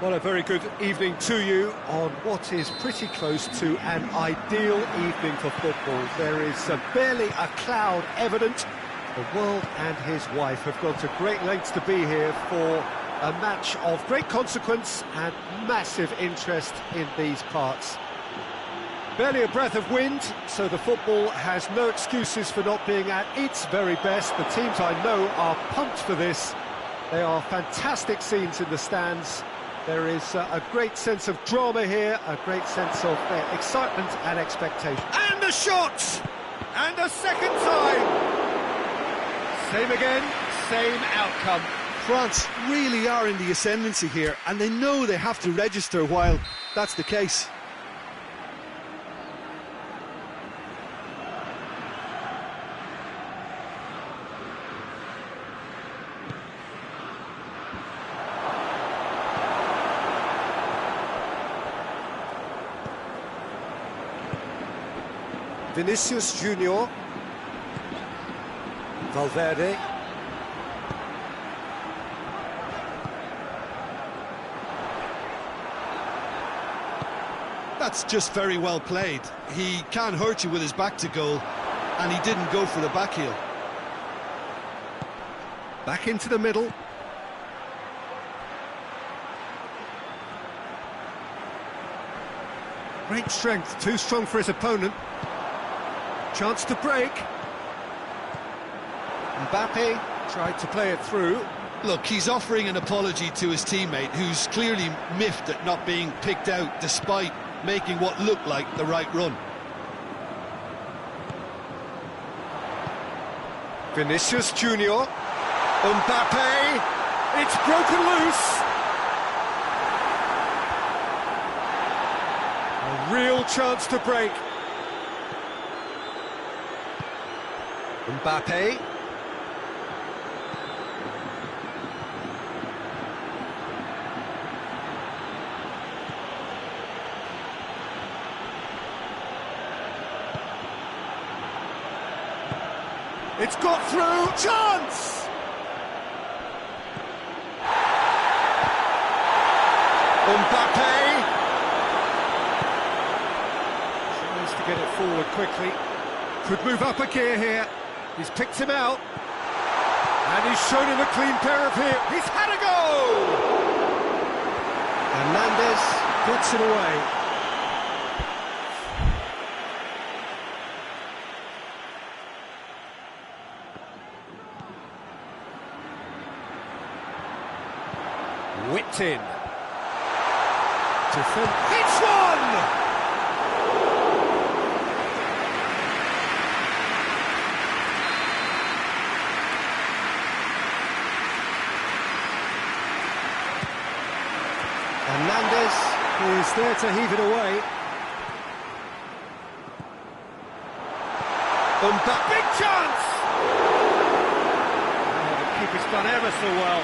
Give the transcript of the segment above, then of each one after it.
Well, a very good evening to you on what is pretty close to an ideal evening for football. There is barely a cloud evident. The world and his wife have gone to great lengths to be here for a match of great consequence and massive interest in these parts. Barely a breath of wind, so the football has no excuses for not being at its very best. The teams I know are pumped for this. There are fantastic scenes in the stands. There is a great sense of drama here, a great sense of excitement and expectation. And a shot! And a second time! Same again, same outcome. France really are in the ascendancy here, and they know they have to register while that's the case. Vinicius Junior, Valverde, that's just very well played. He can't hurt you with his back to goal, and he didn't go for the back heel. Back into the middle. Great strength, too strong for his opponent. Chance to break. Mbappe tried to play it through. Look, he's offering an apology to his teammate, who's clearly miffed at not being picked out despite making what looked like the right run. Vinicius Junior, Mbappe, it's broken loose. A real chance to break. Mbappe. It's got through, chance! Mbappe tries to get it forward quickly. Could move up a gear here. He's picked him out. And he's shown him a clean pair of here. He's had a go! Hernandez gets it away. Whipped in. It's one! Hernandez is there to heave it away. Big chance! Oh, the keeper's done ever so well.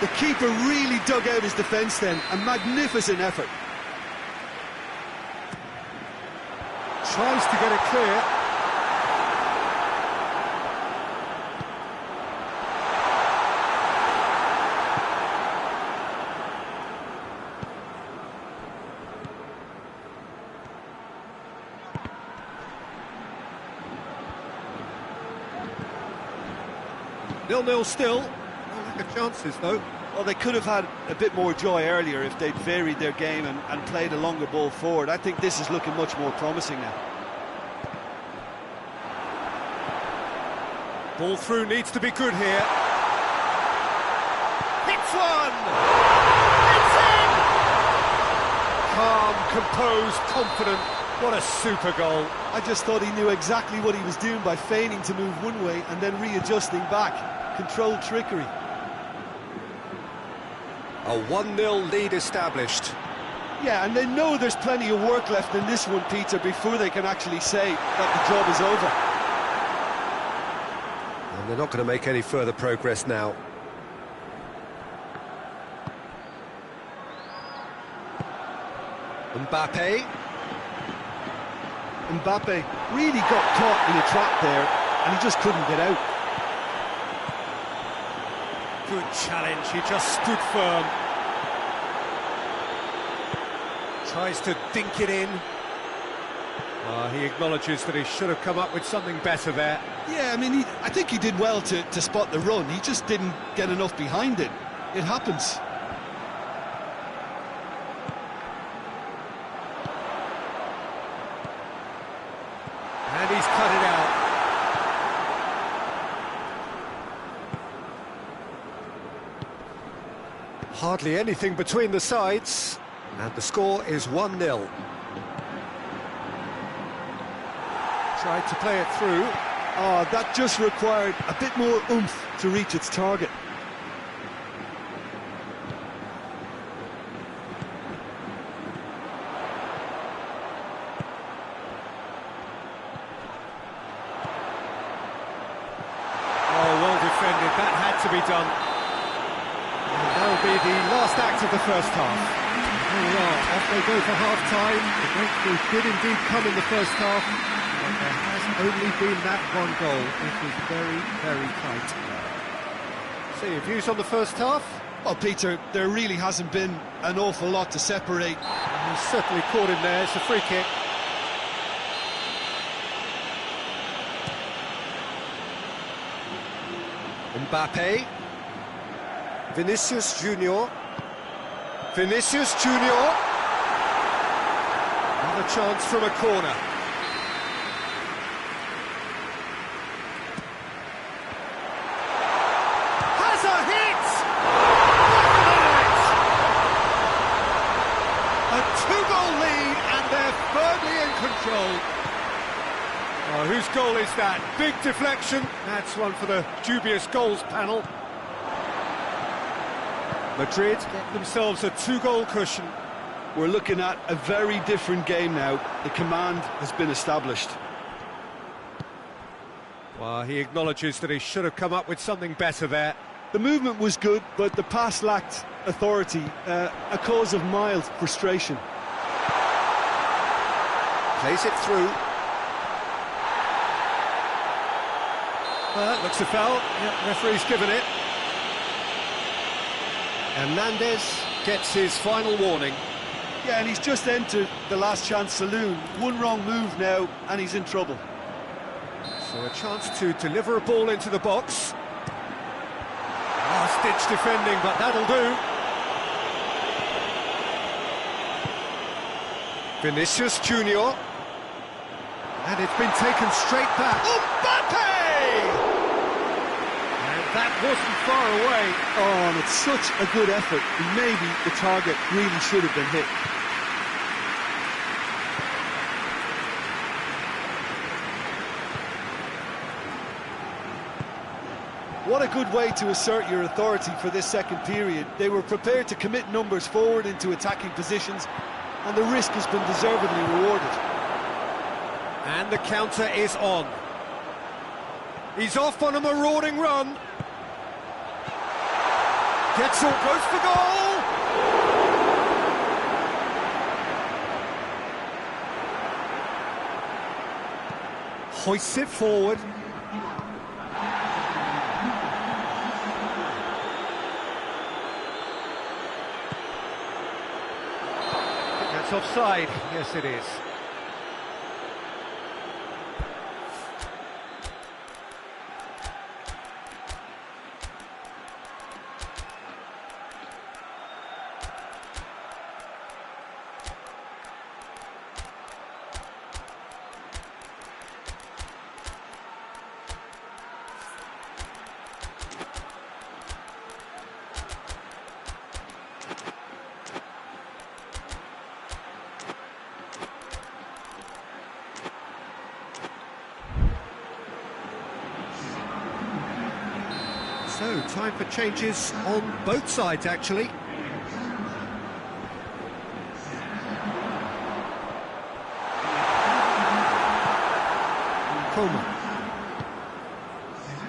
The keeper really dug out his defence then, a magnificent effort. Tries to get it clear. Nil-nil still. No chances though. Well, they could have had a bit more joy earlier if they'd varied their game and played a longer ball forward. I think this is looking much more promising now. Ball through needs to be good here. Hits one! It's in! Calm, composed, confident. What a super goal. I just thought he knew exactly what he was doing by feigning to move one way and then readjusting back. Controlled trickery. A 1-0 lead established. Yeah, and they know there's plenty of work left in this one, Peter, before they can actually say that the job is over. And they're not going to make any further progress now. Mbappe. Mbappe really got caught in a trap there, and he just couldn't get out. Good challenge, he just stood firm. Tries to dink it in. He acknowledges that he should have come up with something better there. Yeah, I mean, I think he did well to spot the run. He just didn't get enough behind it. It happens. And he's cut it out. Hardly anything between the sides, and the score is 1-0. Tried to play it through. That just required a bit more oomph to reach its target. Well defended, that had to be done. And that'll be the last act of the first half. Here we are, off they go for half-time. The breakthrough did indeed come in the first half, but there has only been that one goal. It was very, very tight. So your views on the first half? Well, Peter, there really hasn't been an awful lot to separate. He's certainly caught him there, it's a free kick. Mbappe, Vinicius Junior, another chance from a corner. Has a hit! A two-goal lead and they're firmly in control. Oh, whose goal is that? Big deflection. That's one for the dubious goals panel. Madrid get themselves a two-goal cushion. We're looking at a very different game now. The command has been established. Well, he acknowledges that he should have come up with something better there. The movement was good, but the pass lacked authority, a cause of mild frustration. Plays it through. Looks a foul. Yep, referee's given it. Hernandez gets his final warning. Yeah, and he's just entered the last chance saloon. One wrong move now, and he's in trouble. So a chance to deliver a ball into the box. Last-ditch defending, but that'll do. Vinicius Junior. And it's been taken straight back. Mbappe! That wasn't far away. Oh, and it's such a good effort. Maybe the target really should have been hit. What a good way to assert your authority for this second period. They were prepared to commit numbers forward into attacking positions, and the risk has been deservedly rewarded. And the counter is on. He's off on a marauding run. Gets all, goes for goal! Hoists it forward. That's offside. Yes, it is. So, time for changes on both sides, actually. Coleman.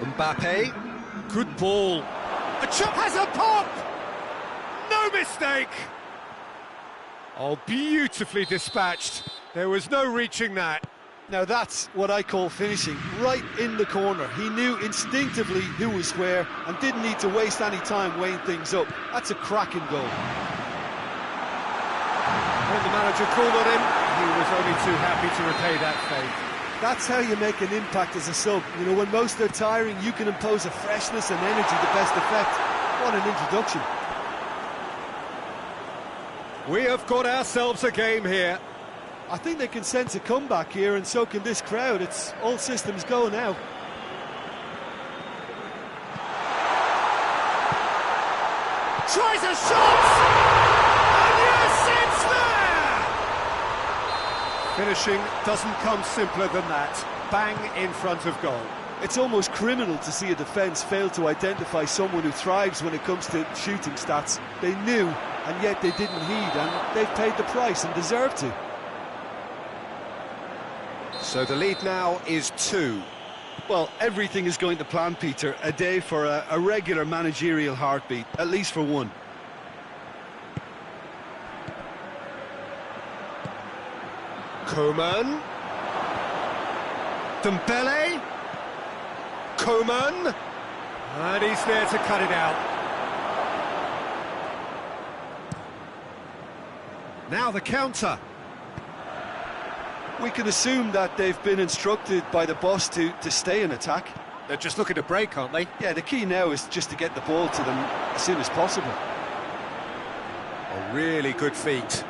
Mbappe. Good ball. A chop has a pop! No mistake! Oh, beautifully dispatched. There was no reaching that. Now that's what I call finishing, right in the corner. He knew instinctively who was where and didn't need to waste any time weighing things up. That's a cracking goal. When the manager called on him, he was only too happy to repay that favour. That's how you make an impact as a sub. You know, when most are tiring, you can impose a freshness and energy to best effect. What an introduction. We have got ourselves a game here. I think they can sense a comeback here, and so can this crowd. It's all systems go now. Tries a shot! And yes, it's there! Finishing doesn't come simpler than that. Bang in front of goal. It's almost criminal to see a defence fail to identify someone who thrives when it comes to shooting stats. They knew, and yet they didn't heed, and they've paid the price and deserve to. So the lead now is 2. Well, everything is going to plan, Peter. A day for a regular managerial heartbeat, at least for one. Coman. Dembele. Coman. And he's there to cut it out. Now the counter. We can assume that they've been instructed by the boss to stay in attack. They're just looking to break, aren't they? Yeah, the key now is just to get the ball to them as soon as possible. A really good feat.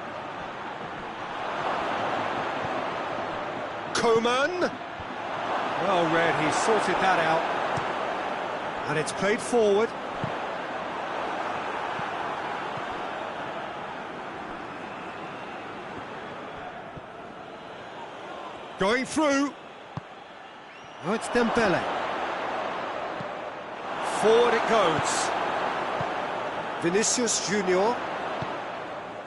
Coman. Well read, he sorted that out. And it's played forward. Going through. Oh, it's Dembele. Forward it goes. Vinicius Junior.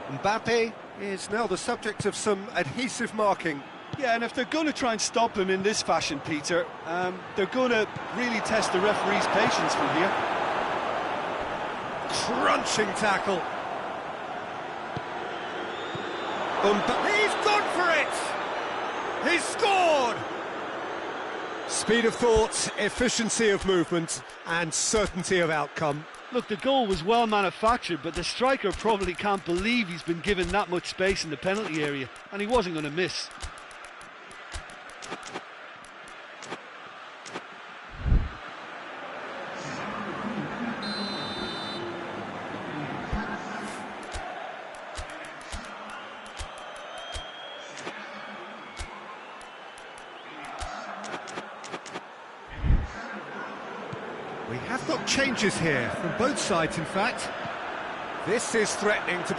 Mbappe is now the subject of some adhesive marking. Yeah, and if they're going to try and stop him in this fashion, Peter, they're going to really test the referee's patience from here. Crunching tackle. He's gone for it! He's scored! Speed of thought, efficiency of movement, and certainty of outcome. Look, the goal was well manufactured, but the striker probably can't believe he's been given that much space in the penalty area, and he wasn't going to miss. We have got changes here, from both sides in fact. This is threatening to be